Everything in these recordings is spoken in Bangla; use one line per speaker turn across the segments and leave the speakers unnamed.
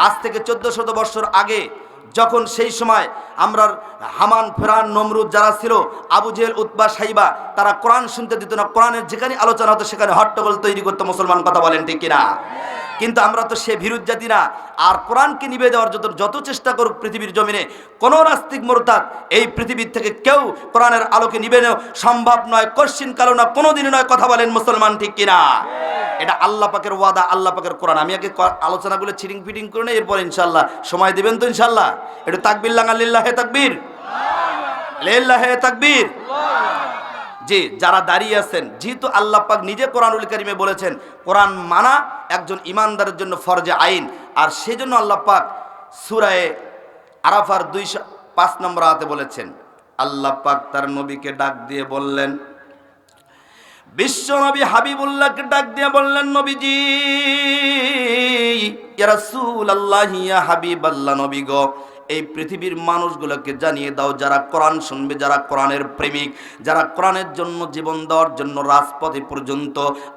আজ থেকে 1400 বছর আগে যখন সেই সময় আমরা হামান ফেরান নমরুদ যারা ছিল, আবু জেহেল উতবা সাইবা, তারা কোরআন শুনতে দিত না। কোরআনের যেখানে আলোচনা হতো সেখানে হট্টগোল তৈরি করতো মুসলমান, কথা বলেন ঠিক কিনা? কিন্তু আমরা তো সে বিরুদ্ধ জাতি না। আর কোরআনকে নিভে দেওয়ার যত চেষ্টা করুক পৃথিবীর জমিনে, কোনো নাস্তিক মুরতাদ এই পৃথিবীর থেকে কেউ কোরআনের আলোকে নিভে নেওয়া সম্ভব নয়, কশ্চিন কালো না, কোনোদিনই নয়, কথা বলেন মুসলমান ঠিক কিনা? এটা আল্লাহ পাকের ওয়াদা, আল্লাহ পাকের কোরআন। আমি আগে আলোচনাগুলো ছিটিং ফিটিং করে নেই, এরপর ইনশাল্লাহ সময় দিবেন তো ইনশাল্লাহ। একটু তাকবীর লাগান, লিল্লাহে তাকবীর, লিল্লাহে তাকবীর। জি, যারা দাঁড়িয়ে আছেন, যেহেতু আল্লাহ পাক নিজে কোরআনুল কারীমে বলেছেন কোরআন মানা একজন ইমানদারের জন্য ফরজে আইন, আর সেজন্য আল্লাহ পাক সূরা আরাফার 205 নম্বর আয়াতে বলেছেন, আল্লাহ পাক তার নবীকে ডাক দিয়ে বললেন, বিশ্ব নবী হাবিবুল্লাহকে ডাক দিয়ে বললেন, নবীজি ইয়া রাসূলুল্লাহ ইয়া হাবিবাল্লাহ, নবী গো, এই পৃথিবীর মানুষগুলোকে জানিয়ে দাও, যারা কোরআন শুনবে, যারা কোরআনের প্রেমিক, যারা কোরআনের জন্য জীবন দেওয়ার জন্য রাজপথে পর্যন্ত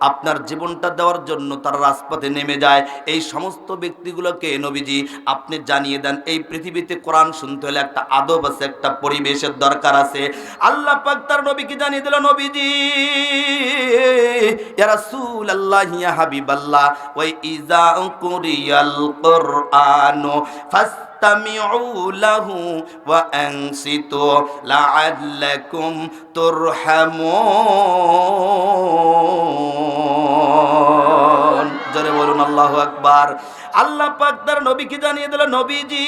আপনার জীবনটা দেওয়ার জন্য তারা রাজপথে নেমে যায়, এই সমস্ত ব্যক্তিগুলোকে নবীজি আপনি জানিয়ে দেন, এই পৃথিবীতে কোরআন শুনতে হলে একটা আদব আছে, একটা পরিবেশের দরকার আছে। আল্লাহ পাক তার নবীকে জানিয়ে দিল, নবীজি ইয়া রাসূলুল্লাহ ইয়া হাবিবাল্লাহ, ওয়া ইযা কুরিয়াল কুরআনু ফাসতামিউ লাহু ওয়া আনসিতু লাআল্লাকুম তুরহামুন। জোরে বলুন আল্লাহু আকবার। আল্লাহ পাক তার নবীকে জানিয়ে দিল, নবীজি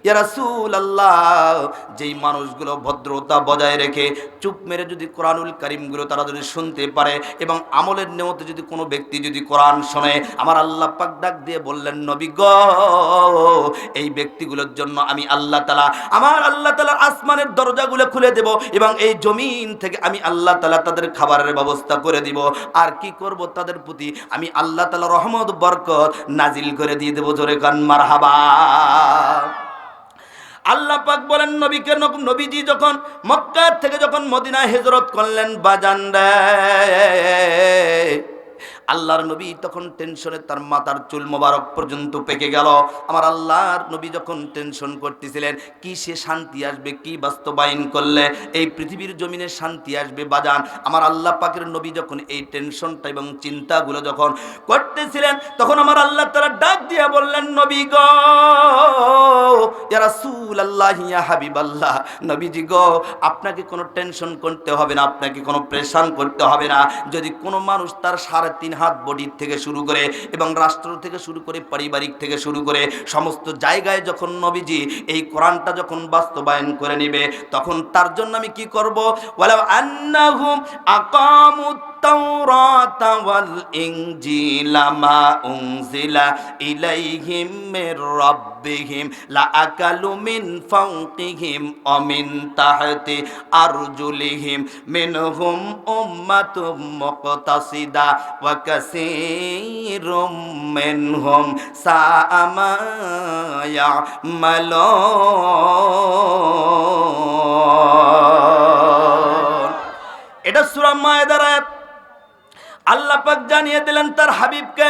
ইয়া রাসূলুল্লাহ, যেই মানুষগুলো ভদ্রতা বজায় রেখে চুপ মেরে যদি কোরআনুল কারীমগুলো তারা যদি শুনতে পারে এবং আমলের নিয়তে যদি কোনো ব্যক্তি যদি কোরআন শোনে, আমার আল্লাহ পাক ডাক দিয়ে বললেন, নবী গো, এই ব্যক্তিগুলোর জন্য আমি আল্লাহ তাআলা, আমার আল্লাহ তাআলার আসমানের দরজাগুলো খুলে দেব এবং এই জমিন থেকে আমি আল্লাহ তাআলা তাদের খাবারের ব্যবস্থা করে দিব। আর কি করব, তাদের প্রতি আমি আল্লাহ তাআলা রহমত বরকত নাজিল করে দিয়ে দেব। জোরে কান মারহাবা। আল্লাহ পাক বলেন নবীকে, নবীজি যখন মক্কা থেকে যখন মদিনায় হিজরত করলেন, বাজান রে, আল্লাহর নবী তখন টেনশনে তার মাথার চুল মোবারক পর্যন্ত পেকে গেল। আমার আল্লাহর নবী যখন টেনশন করতেছিলেন, কি সে শান্তি আসবে, কি বাস্তবায়ন করলে এই পৃথিবীর জমিনে শান্তি আসবে বাজান। আমার আল্লাহ পাকের নবী যখন এই টেনশনটা এবং চিন্তাগুলো যখন করতেছিলেন, তখন আমার আল্লাহ তাআলা ডাক দিয়ে বললেন, নবী গো, ইয়া রাসূলুল্লাহ ইয়া হাবিবাল্লাহ, নবীজি গো, আপনাকে কোনো টেনশন করতে হবে না, আপনাকে কোনো প্রেশান করতে হবে না। যদি কোনো মানুষ তার 3.5 হাত বডির থেকে শুরু করে এবং রাষ্ট্র থেকে শুরু করে পারিবারিক থেকে শুরু করে সমস্ত জায়গায় যখন নবীজি এই কোরআনটা যখন বাস্তবায়ন করে নেবে, তখন তার জন্য আমি কি করব, ওয়ালাউ আন্নাহুম আকামুত তাওরাতা ওয়াল ইনজিলা মা উনজিলা ইলাইহিম মির রাব্বিহিম লাআকালু মিন ফাওকিহিম ওয়া মিন তাহতি আরজুলিহিম মিনহুম উম্মাতুম মুকতাসিদা ওয়া কাসীরুম মিনহুম সাআ মা ইয়ামালুন। এটা সূরা মায়েদার আয়াত। আল্লাহ পাক জানিয়ে দিলেন তার হাবিবকে,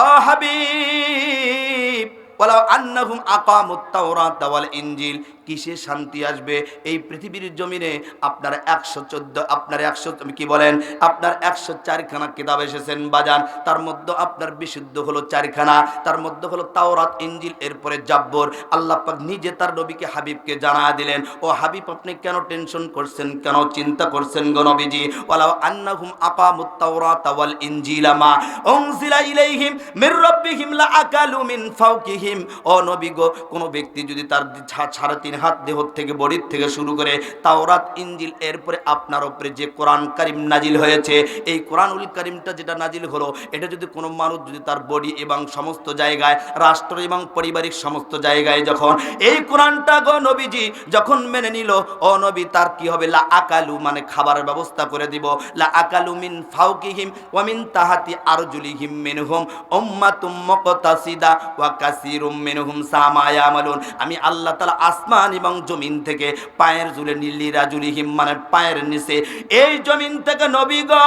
ও হাবিব, ওয়ালাউ আন্নাহুম আকামুত তাওরাতা ওয়াল ইনজিল, কিসে শান্তি আসবে এই পৃথিবীর জমিনে? আপনার 114 আপনার 100 কি বলেন, আপনার 104 খানা কিতাব এসেছেন বাজান, তার মধ্যে আপনার বিশুদ্ধ হলো 4 খানা, তার মধ্যে হলো তাওরাত, ইনজিল, এরপরে জাব্বর। আল্লাহ পাক নিজে তার নবীকে হাবিবকে জানা দিলেন, ও হাবিব, আপনি কেন টেনশন করছেন, কেন চিন্তা করছেন গো নবীজি? ওয়ালাউ আন্নাহুম আকামুত তাওরাতা ওয়াল ইনজিলা মা উনজিলা ইলাইহিম মির রাব্বিহিম লাআকালু মিন ফাওকিহিম। ও নবী গো, কোন ব্যক্তি যদি তার 3.5 হাত দেহ থেকে বডির থেকে শুরু করে তাওরাত, ইনজিল, এরপরে আপনার উপরে যে কোরআন কারীম নাজিল হয়েছে, এই কোরআনুল কারীমটা যেটা নাজিল হলো, এটা যদি কোনো মানুষ যদি তার বডি এবং সমস্ত জায়গায়, রাষ্ট্র এবং পারিবারিক সমস্ত জায়গায় যখন এই কোরআনটা গো নবীজি যখন মেনে নিল, ও নবী, তার কি হবে? লা আকালু, মানে খাবারের ব্যবস্থা করে দিব। লা আকালু মিন ফাওকিহিম ওয়া মিন তাহাতি আরজুলিহিম মিনহুম উম্মাতুম মুকতাসিদা ওয়া কাসীরুম মিনহুম সাআ মা ইয়ামালুন। আমি আল্লাহ তাআলা আসমান আসমান এবং জমিন থেকে পায়ের জুলে নীলিরা জুলিহিম মানে পায়ের নিচে এই জমিন থেকে নবী গো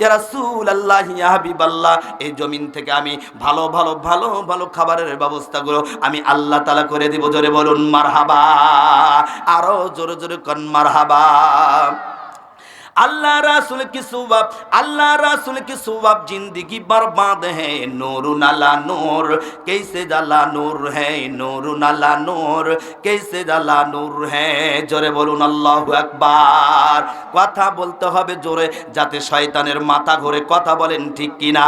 ইয়া রাসূলুল্লাহ ইয়া হাবিবাল্লাহ এই জমিন থেকে আমি ভালো ভালো ভালো ভালো খাবারের ব্যবস্থাগুলো আমি আল্লাহ তাআলা করে দিব। জোরে বলুন মারহাবা, আরো জোরে জোরে কোন মারহাবা। अल्लाह रसूल की सुबह अल्लाह रसूल की सुबह जिंदगी बर्बाद है नूर नाला नूर कैसे जला नूर है नूर नाला नूर कैसे जला नूर है। जोरे बोलुन अल्लाहु আকবার। কথা বলতে হবে জোরে যাতে শয়তানের মাথা ঘুরে। কথা বলেন ঠিক কিনা?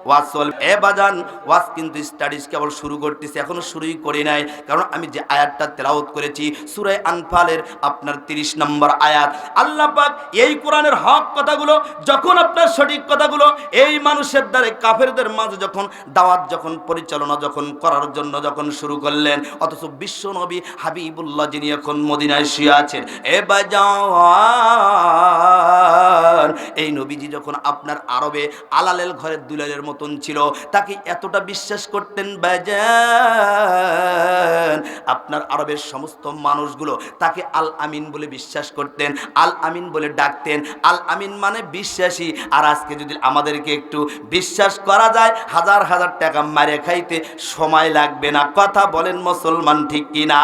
ওয়াজ চল এ বাজান, ওয়াজ কিন্তু স্টাডিজ কেবল শুরু করতেছি, এখনো শুরুই করি নাই। কারণ আমি যে আয়াতটা তেলাওয়াত করেছি সূরা আনফালের আপনার 30 নম্বর আয়াত, আল্লাহ পাক এই কোরআনের হক কথাগুলো যখন আপনার সঠিক কথাগুলো এই মানুষের দ্বারা কাফেরদের মাঝে যখন দাওয়াত যখন পরিচালনা যখন করার জন্য যখন শুরু করলেন, অথচ বিশ্ব নবী হাবিবুল্লাহ যিনি এখন মদিনায় শুয়ে আছেন, এ বাজান এই নবীজি যখন আপনার আরবে আলালের ঘরের দুলালের মতন ছিল, তাকে এতটা বিশ্বাস করতেন বাজান, আপনার আরবের সমস্ত মানুষগুলো তাকে আল আমিন বলে বিশ্বাস করতেন, আল আমিন বলে ডাকতেন। আল আমিন মানে বিশ্বাসী। আর আজকে যদি আমাদেরকে একটু বিশ্বাস করা যায়, হাজার হাজার টাকা মারে খাইতে সময় লাগবে না। কথা বলেন মুসলমান ঠিক কিনা?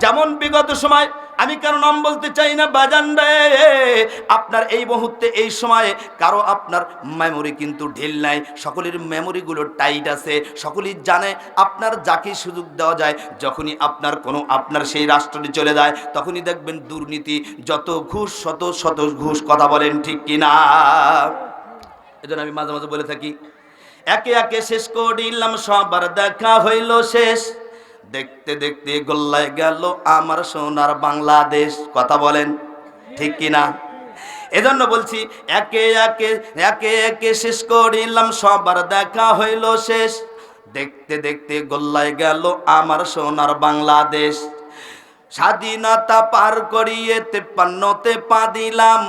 যেমন বিগত সময়, আমি কারো নাম বলতে চাই না বাজান রে, আপনার এই মুহূর্তে এই সময়ে কারো আপনার মেমোরি কিন্তু ঢিল নাই, সকলের মেমোরিগুলো টাইট আছে, সকলেই জানে আপনার যাকে সুযোগ দেওয়া যায়, যখনই আপনার কোনো আপনার সেই রাষ্ট্রটি চলে যায় তখনই দেখবেন দুর্নীতি, যত ঘুষ শত শত ঘুষ। কথা বলেন ঠিক কিনা? এজন্য আমি মাঝে মাঝে বলে থাকি, একে একে শেষ করিলাম সবার দেখা হইল শেষ, দেখতে দেখতে গোল্লায় গেল আমার সোনার বাংলাদেশ। কথা বলেন ঠিক কিনা? এজন্য বলছি একে একে একে একে শেষ করিলাম সবার দেখা হইল শেষ, দেখতে দেখতে গোল্লায় গেল আমার সোনার বাংলাদেশ। স্বাধীনতা পার করিয়ে 53তে পা দিলাম,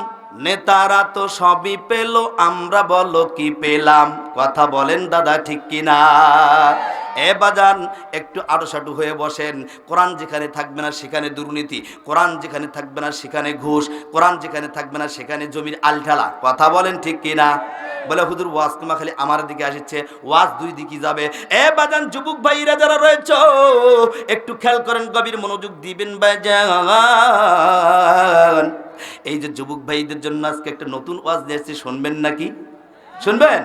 নেতারা তো সবই পেল, আমরা বলো কি পেলাম। কথা বলেন দাদা ঠিক কিনা? এ বাজান একটু আড়সাটু হয়ে বসেন। কোরআন যেখানে থাকবে না সেখানে দুর্নীতি, কোরআন যেখানে থাকবে না সেখানে ঘুষ, কোরআন যেখানে থাকবে না সেখানে জমির আলঠালা। কথা বলেন ঠিক কিনা? বলে হুজুর ওয়াজ তোমা খালি আমার দিকে আসছে, ওয়াজ দুই দিকে যাবে। এ বাজান যুবক ভাইরা যারা রয়েছে একটু খেয়াল করেন, গভীর মনোযোগ দিবেন বাজান। এই যে যুবক ভাইদের জন্য আজকে একটা নতুন ওয়াজ দিয়েছি, শুনবেন নাকি? শুনবেন?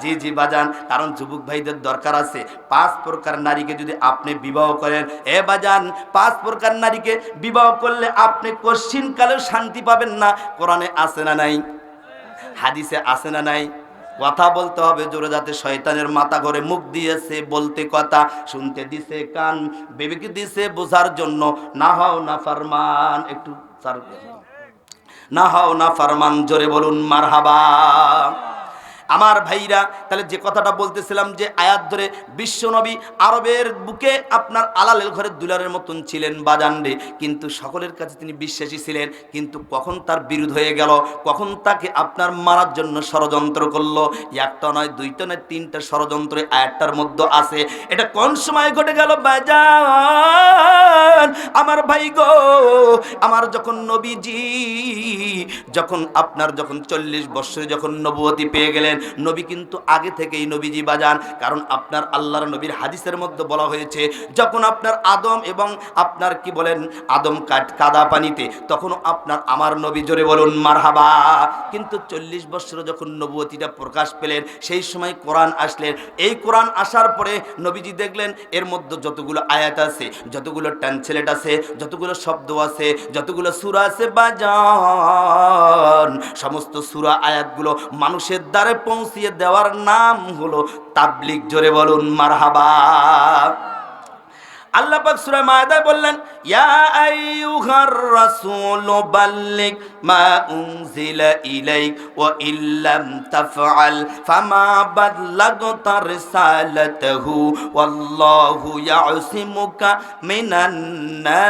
জি জি বাজান, কারণ যুবক ভাইদের দরকার আছে। 5 প্রকার নারীকে যদি আপনি বিবাহ করেন, এ বাজান 5 প্রকার নারীকে বিবাহ করলে আপনি কোশ্চিন কালেও শান্তি পাবেন না। কোরআনে আছে না নাই? হাদিসে আছে না নাই? কথা বলতে হবে জোরে যাতে শয়তানের মাথা ঘরে। মুখ দিয়েছে বলতে কথা, শুনতে দিছে কান, বিবেক দিছে বোঝার জন্য। না হও না ফরমান, একটু না হও না ফরমান। জোরে বলুন মারহাবা। আমার ভাইরা, তাহলে যে কথাটা বলতেছিলাম যে আয়াত ধরে বিশ্বনবী আরবের বুকে আপনার আলালের ঘরের দুলারের মতন ছিলেন বাজান রে, কিন্তু সকলের কাছে তিনি বিশ্বাসী ছিলেন। কিন্তু কখন তার বিরোধ হয়ে গেল, কখন তাকে আপনার মারার জন্য ষড়যন্ত্র করলো, একটা নয় দুইটা নয় 3টা ষড়যন্ত্র আয়াতটার মধ্যে আছে। এটা কোন সময় ঘটে গেল বাজান? আমার ভাই গো, আমার যখন নবীজি যখন আপনার যখন 40 বছরে যখন নবুয়তি পেয়ে গেলেন, নবী কিন্তু আগে থেকেই নবীজি বাজান। কারণ আপনার আল্লাহর নবীর হাদিসের মধ্যে বলা হয়েছে, যখন আপনার আদম এবং আপনার কি বলেন আদম কাদা পানিতে, তখন আপনার আমার নবী, জোরে বলুন মারহাবা। কিন্তু 40 বছরে যখন নবুয়তিটা প্রকাশ পেলেন, সেই সময় কোরআন আসলেন। এই কোরআন আসার পরে নবীজি দেখলেন এর মধ্যে যতগুলো আয়াত আছে, যতগুলো ট্রান্সলেট আছে, যতগুলো শব্দ আছে, যতগুলো সূরা আছে বাজান, সমস্ত সূরা আয়াতগুলো মানুষের দ্বারে পৌঁছিয়ে দেওয়ার নাম হলো তাবলীগ। জোরে বলুন মারহাবা। আল্লাহ পাক সূরা মায়েদায় বললেন, ইয়া আইয়ুহার রাসূল বাল্লিগ মা উনজিলা ইলাইক ওয়া ইল্লাম তাফআল ফামা বাল্লাগতা রিসালাতাহু ওয়াল্লাহু ইয়াসিমুকা মিনান নাস।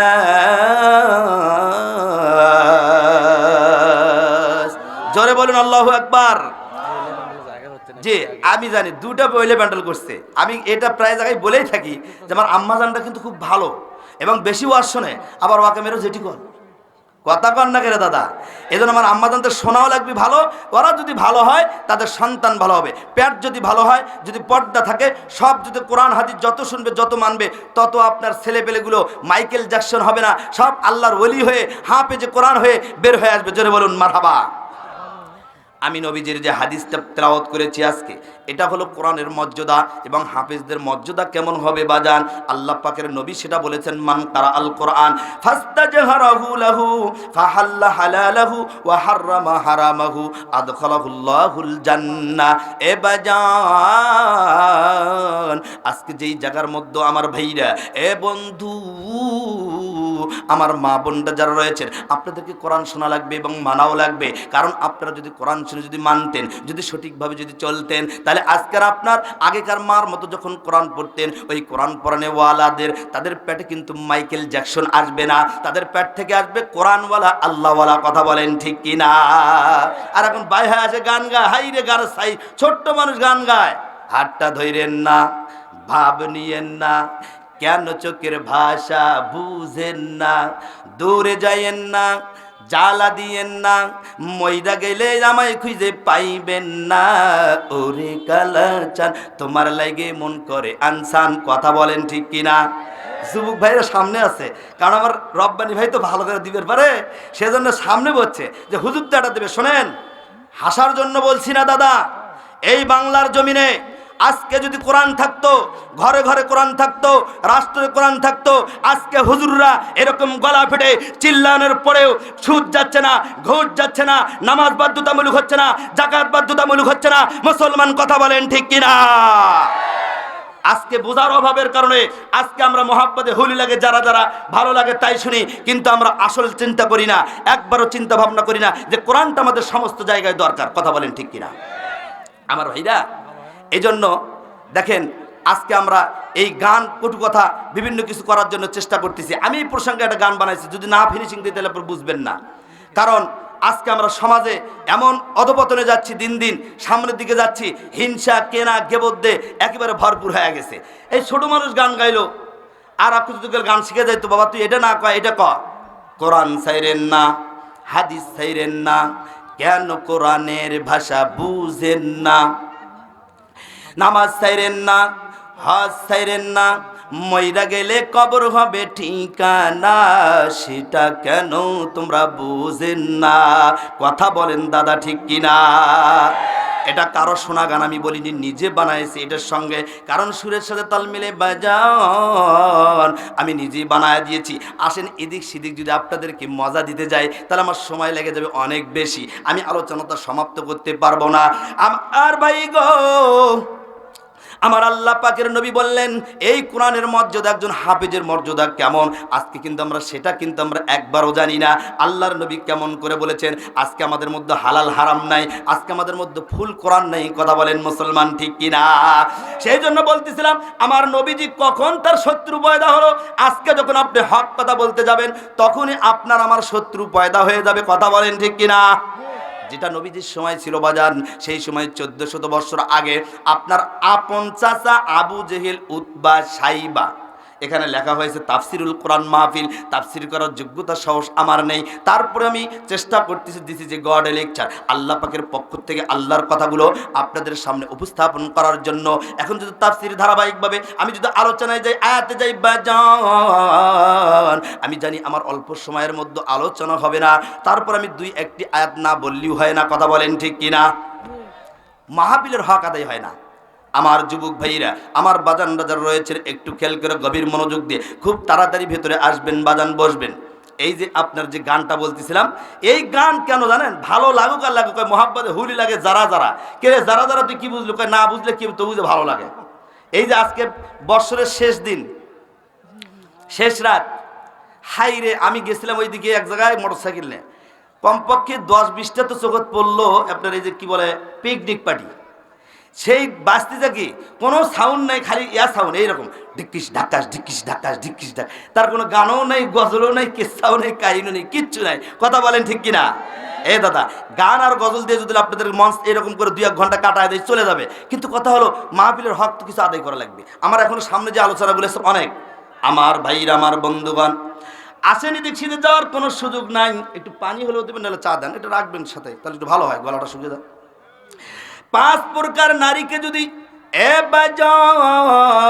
জোরে বলুন আল্লাহু আকবার। যে আমি জানি দুটা বইলে ব্যান্ডেল করছে, আমি এটা প্রায় জায়গায় বলেই থাকি যে আমার আম্মাজানটা কিন্তু খুব ভালো এবং বেশি ওয়াজ শোনে, আবার ওয়াকে মেরো যেটি কর কথা কন না কেরে দাদা। এই জন্য আমার আম্মাজানদের শোনাও লাগবে ভালো, ওরা যদি ভালো হয় তাদের সন্তান ভালো হবে, পেট যদি ভালো হয়, যদি পর্দা থাকে, সব যদি কোরআন হাদিস যত শুনবে যত মানবে তত আপনার ছেলেপেলেগুলো মাইকেল জ্যাকসন হবে না, সব আল্লাহর ওলি হয়ে হাফেজে কোরআন হয়ে বের হয়ে আসবে। জোরে বলুন মারহাবা। আমি নবীজির যে হাদিসটা তেলাওয়াত করেছি আজকে, এটা হলো কোরআনের মর্যাদা এবং হাফেজদের মর্যাদা কেমন হবে বাজান। আল্লাহ পাকের নবী সেটা বলেছেন, মান কারা আল কোরআন ফাস্তাজহারাহু লাহু ফাহাল্লা হালালাহু ওয়া হাররামা হারামাহু আদখালাহুল্লাহুল জান্নাহ। এ বাজান, আজকে যেই জায়গার মধ্যে আমার ভাইরা, এ বন্ধু, আমার মা বোনরা যারা রয়েছেন, আপনাদেরকে কোরআন শোনা লাগবে এবং মানাও লাগবে। কারণ আপনারা যদি কোরআন শুনে যদি মানতেন, যদি সঠিকভাবে যদি চলতেন, তাহলে আজকের আপনার আগেকার মার মতো যখন কোরআন পড়তেন, ওই কোরআন পড়ানেওয়ালাদের তাদের পেটে কিন্তু মাইকেল জ্যাকসন আসবে না, তাদের পেট থেকে আসবে কোরআনওয়ালা আল্লাহওয়ালা। কথা বলেন ঠিক কিনা? আর এখন বাই হয়ে আসে গান গায়, হাই রে গার সাই, ছোট্ট মানুষ গান গায়। হাতটা ধইরেন না, ভাব নিয়েন না, কেন চোখের ভাষা বুঝেন না, দূরে যাইয়েন না, জ্বালা দিয়েন না, মইরা গেলে আমায় খুঁজে পাইবেন না, ওরে কালাচান তোমার লাগে মন করে আনসান। কথা বলেন ঠিক কিনা? যুবক ভাইরা সামনে আছে, কারণ আমার রব্বানি ভাই তো ভালো করে দিবে পারে, সেজন্য সামনে বলছে যে হুজুর তো এটা দেবে। শোনেন, হাসার জন্য বলছি না দাদা, এই বাংলার জমিনে আজকে যদি কোরআন থাকতো, ঘরে ঘরে কোরআন থাকতো, রাষ্ট্রে কোরআন থাকতো, আজকে হুজুররা এরকম গলা ফেটে চিল্লানোর পরেও সুদ যাচ্ছে না, ঘুষ যাচ্ছে না, নামাজ বাধ্যতামূলক হচ্ছে না, যাকাত বাধ্যতামূলক হচ্ছে না। মুসলমান কথা বলেন ঠিক কিনা? আজকে বোঝার অভাবের কারণে আজকে আমরা মহাব্বতে হোলি লাগে, যারা যারা ভালো লাগে তাই শুনি, কিন্তু আমরা আসল চিন্তা করি না, একবারও চিন্তা ভাবনা করি না যে কোরআনটা আমাদের সমস্ত জায়গায় দরকার। কথা বলেন ঠিক কিনা আমার ভাইরা? এই জন্য দেখেন, আজকে আমরা এই গান কটু কথা বিভিন্ন কিছু করার জন্য চেষ্টা করতেছি। আমি এই প্রসঙ্গে একটা গান বানাইছি, যদি না ফিনিশিং দিতে তাহলে বুঝবেন না। কারণ আজকে আমরা সমাজে এমন অধপতনে যাচ্ছি, দিন দিন সামনের দিকে যাচ্ছি, হিংসা কেনা গেবদ্দে একেবারে ভরপুর হয়ে গেছে। এই ছোট মানুষ গান গাইলো, আর আপনি যদি গান শিখে যাইতো, বাবা তুই এটা না কয় এটা ক, কোরআন ছাইরেন না, হাদিস ছাইরেন না, কেন কোরআনের ভাষা বুঝেন না, নামাজ ছাইরেন না, হজ ছাইরেন না, মইরা গেলে কবর হবে ঠিকানা, সেটা কেন তোমরা বুঝেন না। কথা বলেন দাদা ঠিক কিনা? এটা কারো শোনা গান আমি বলিনি, নিজে বানাইছি এটার সঙ্গে, কারণ সুরের সাথে তাল মিলে বাজান আমি নিজেই বানায় দিয়েছি। আসেন এদিক সেদিক যদি আপনাদেরকে মজা দিতে যাই তাহলে আমার সময় লেগে যাবে অনেক বেশি, আমি আলোচনাটা সমাপ্ত করতে পারবো না। আর ভাই গো, আমার আল্লাহ পাকের নবী বললেন এই কোরআনের মর্যাদা, একজন হাফেজের মর্যাদা কেমন, আজকে কিন্তু আমরা সেটা কিন্তু আমরা একবারও জানি না। আল্লাহর নবী কেমন করে বলেছেন, আজকে আমাদের মধ্যে হালাল হারাম নাই, আজকে আমাদের মধ্যে ফুল কোরআন নাই। কথা বলেন মুসলমান ঠিক কিনা? সেই জন্য বলতেছিলাম, আমার নবীজি কখন তার শত্রু পয়দা হলো? আজকে যখন আপনি হক কথা বলতে যাবেন তখনই আপনার আমার শত্রু পয়দা হয়ে যাবে। কথা বলেন ঠিক কিনা? যেটা নবীজির সময় ছিল বাজান, সেই সময় 1400 বছর আগে আপনার আপন চাচা আবু জেহেল, উতবা, সাইবা, এখানে লেখা হয়েছে তাফসিরুল কোরআন মাহফিল। তাফসির করার যোগ্যতা সাহস আমার নেই, তারপরে আমি চেষ্টা করতেছি, দিছি যে গড এ লেকচার, আল্লাহ পাকের পক্ষ থেকে আল্লাহর কথাগুলো আপনাদের সামনে উপস্থাপন করার জন্য। এখন যদি তাফসির ধারাবাহিকভাবে আমি যদি আলোচনায় যাই, আয়াতে যাই বাজান, আমি জানি আমার অল্প সময়ের মধ্যে আলোচনা হবে না, তারপর আমি দুই একটি আয়াত না বললেও হয় না। কথা বলেন ঠিক কিনা? মাহফিলের হক আদায় হয় না। আমার যুবক ভাইরা, আমার বাজান বাজার রয়েছে, একটু খেয়াল করে গভীর মনোযোগ দিয়ে খুব তাড়াতাড়ি ভেতরে আসবেন, বাজান বসবেন। এই যে আপনার যে গানটা বলতেছিলাম, এই গান কেন জানেন? ভালো লাগুক আর লাগুক, মহাব্বতে হুলি লাগে যারা যারা। কে রে যারা যারা তুই কি বুঝলো? না বুঝলে কি তো বুঝে ভালো লাগে। এই যে আজকে বৎসরের শেষ দিন, শেষ রাত, হাই রে, আমি গেছিলাম ওইদিকে এক জায়গায় মোটরসাইকেল নিয়ে, কমপক্ষে 10-20টা তো চোখত পড়লো আপনার এই যে কি বলে পিকনিক পার্টি। সেই বাস্তিতে কি কোনো সাউন্ড নাই, খালি ইয়া সাউন্ড এইরকম ঢিক্কিস ঢাক্কাস ঢিক্কিস ঢাক্কাস ঢিক্কিস ঢাক, তার কোনো গানও নেই, গজলও নেই, কিচ্ছাও নেই, কাহিনী নেই, কিচ্ছু নাই। কথা বলেন ঠিক কিনা? এ দাদা, গান আর গজল দিয়ে যদি আপনাদের মঞ্চ এরকম করে 2-1 ঘন্টা কাটায় দিয়ে চলে যাবে, কিন্তু কথা হলো মাহফিলের হক তো কিছু আদায় করা লাগবে। আমার এখন সামনে যে আলোচনাগুলো অনেক, আমার ভাইরা, আমার বন্ধুগণ, আসেনি দীক্ষিতে যাওয়ার কোনো সুযোগ নাই, একটু পানি হলেও দেবেন, নাহলে চা দেন, এটা রাখবেন সাথে, তাহলে একটু ভালো হয়, গলাটা শুকিয়ে দেন। 5 প্রকার নারীকে যদি এ বাজন,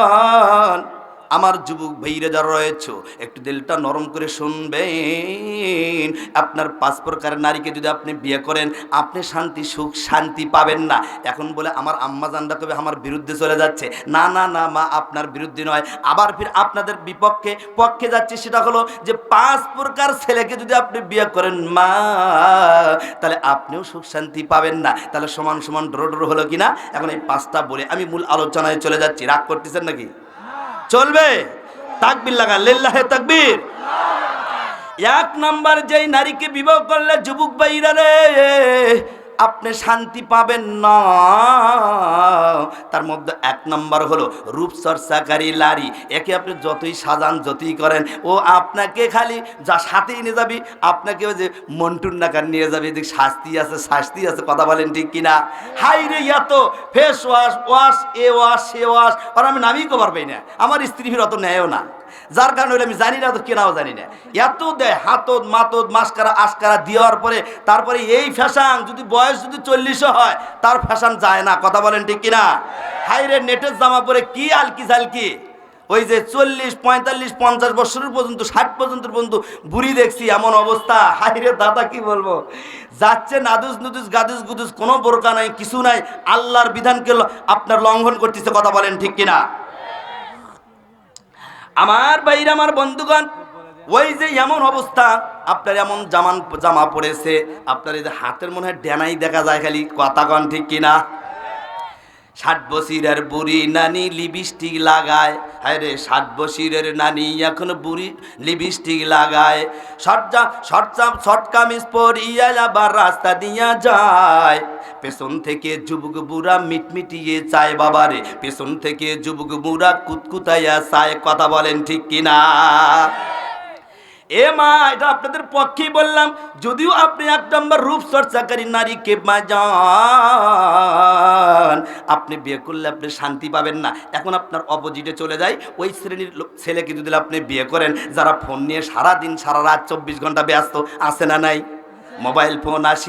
আমার যুবক ভাইরা যারা রয়েছে, একটু দিলটা নরম করে শুনবেন। আপনার 5 প্রকার নারীকে যদি আপনি বিয়ে করেন, আপনি শান্তি সুখ শান্তি পাবেন না। এখন বলে আমার আম্মা জানরা কবে আমার বিরুদ্ধে চলে যাচ্ছে, না না না মা, আপনার বিরুদ্ধে নয়, আবার ফির আপনাদের বিপক্ষে পক্ষে যাচ্ছে। সেটা হলো যে 5 প্রকার ছেলেকে যদি আপনি বিয়ে করেন মা, তাহলে আপনিও সুখ শান্তি পাবেন না। তাহলে সমান সমান ড্র হলো কিনা? এখন এই 5টা বলে আমি মূল আলোচনায় চলে যাচ্ছি। রাগ করতেছেন নাকি? চলবে? তাকবীর লাগা, লিল্লাহে তাকবীর। 1 নাম্বার, যেই নারীকে বিবাহ করলে যুবক ভাইরা রে আপনি শান্তি পাবেন না, তার মধ্যে 1 নাম্বার হলো রূপচর্চাকারী নারী। একে আপনি যতই সাজান, যতই করেন, ও আপনাকে খালি যা সাথেই নিয়ে যাবি, আপনাকে ওই যে মন্টুর নাকার নিয়ে যাবে, যে শাস্তি আছে শাস্তি আছে। কথা বলেন ঠিক কিনা? হাই রে, এত ফেস ওয়াশ ওয়াশ, এ ওয়াশ সে ওয়াশ, আর আমি নামই কবার পাই না। আমার স্ত্রী ফির অত নেয়ও না, যার কারণে হলে আমি জানি না, তো কেনাও জানি না। এত দেয় হাতত মাতত মাস্কারা আস্কারা দেওয়ার পরে, তারপরে এই ফ্যাশন, যদি বয়স যদি 40 হয়, তার ফ্যাশন যায় না। কথা বলেন ঠিক কিনা? হাইরে, নেটের জামা পরে কি আলকি ঝালকি, ওই যে 40, 45, 50 বছরের পর্যন্ত, 60 পর্যন্ত বুড়ি দেখছি, এমন অবস্থা। হাইরে দাদা, কি বলবো, যাচ্ছে নাদুস নুদুস গাদুস গুদুস, কোনো বোরকা নাই, কিছু নাই, আল্লাহর বিধানকে আপনার লঙ্ঘন করতেছে। কথা বলেন ঠিক কিনা? আমার ভাইরা, আমার বন্ধুগণ, ওই যে এমন অবস্থা, আপনার এমন জামা পড়েছে, আপনার এই যে হাতের মনে হয় ডেনাই দেখা যায় খালি। কথা কন ঠিক কিনা? 60 বছরের বুড়ি নানি লিপস্টিক লাগায়। হ্যাঁ রে, 60 বছরের নানি এখন বুড়ি লিপস্টিক লাগায়। শর্ট কামিজ পরিয়া আবার রাস্তা দিয়া যায়, পেছন থেকে যুবক বুড়া মিটমিটিয়ে চায়। বাবারে, পেছন থেকে যুবক বুড়া কুতকুতাইয়া চায়। কথা বলেন ঠিক কিনা? এ মা, এটা আপনাদের পক্ষেই বললাম। যদিও আপনি 1 নম্বর রূপচর্চাকারী নারীকে যান আপনি বিয়ে করলে আপনি শান্তি পাবেন না। এখন আপনার অপোজিটে চলে যায়, ওই শ্রেণীর ছেলেকে যদি আপনি বিয়ে করেন, যারা ফোন নিয়ে সারা দিন সারা রাত 24 ঘন্টা ব্যস্ত, আছে না নাই? মোবাইল ফোন আসি